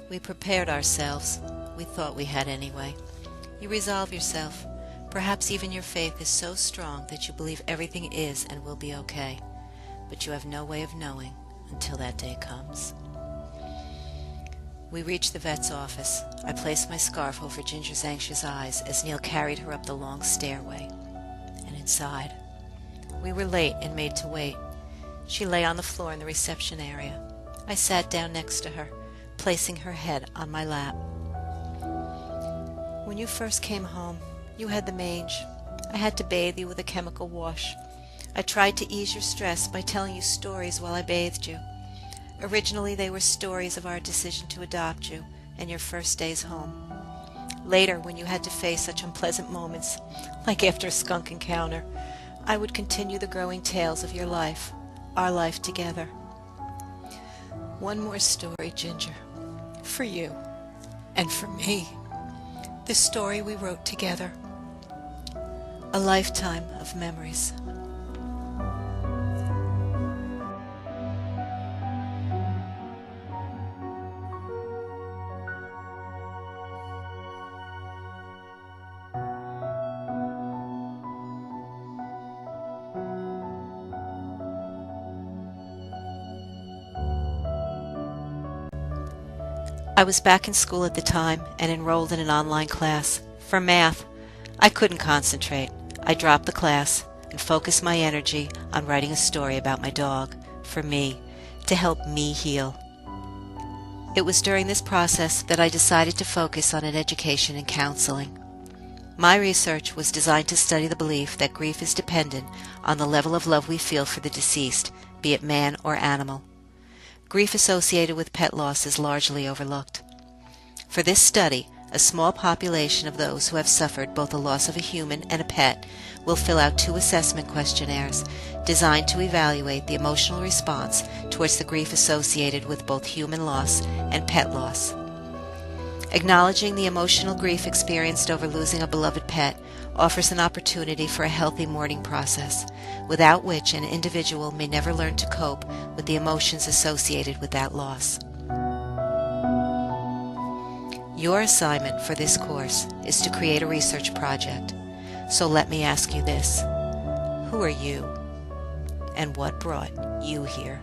We prepared ourselves. We thought we had anyway. You resolve yourself. Perhaps even your faith is so strong that you believe everything is and will be okay. But you have no way of knowing until that day comes. We reached the vet's office. I placed my scarf over Ginger's anxious eyes as Neil carried her up the long stairway and inside. We were late and made to wait. She lay on the floor in the reception area. I sat down next to her, placing her head on my lap. When you first came home, you had the mange. I had to bathe you with a chemical wash. I tried to ease your stress by telling you stories while I bathed you. Originally, they were stories of our decision to adopt you and your first days home. Later, when you had to face such unpleasant moments, like after a skunk encounter, I would continue the growing tales of your life, our life together. One more story, Ginger, for you and for me. The story we wrote together. A lifetime of memories. I was back in school at the time and enrolled in an online class for math. I couldn't concentrate. I dropped the class and focused my energy on writing a story about my dog, for me, to help me heal. It was during this process that I decided to focus on an education in counseling. My research was designed to study the belief that grief is dependent on the level of love we feel for the deceased, be it man or animal. Grief associated with pet loss is largely overlooked. For this study, a small population of those who have suffered both the loss of a human and a pet will fill out 2 assessment questionnaires designed to evaluate the emotional response towards the grief associated with both human loss and pet loss. Acknowledging the emotional grief experienced over losing a beloved pet offers an opportunity for a healthy mourning process, without which an individual may never learn to cope with the emotions associated with that loss. Your assignment for this course is to create a research project. So let me ask you this: who are you, and what brought you here?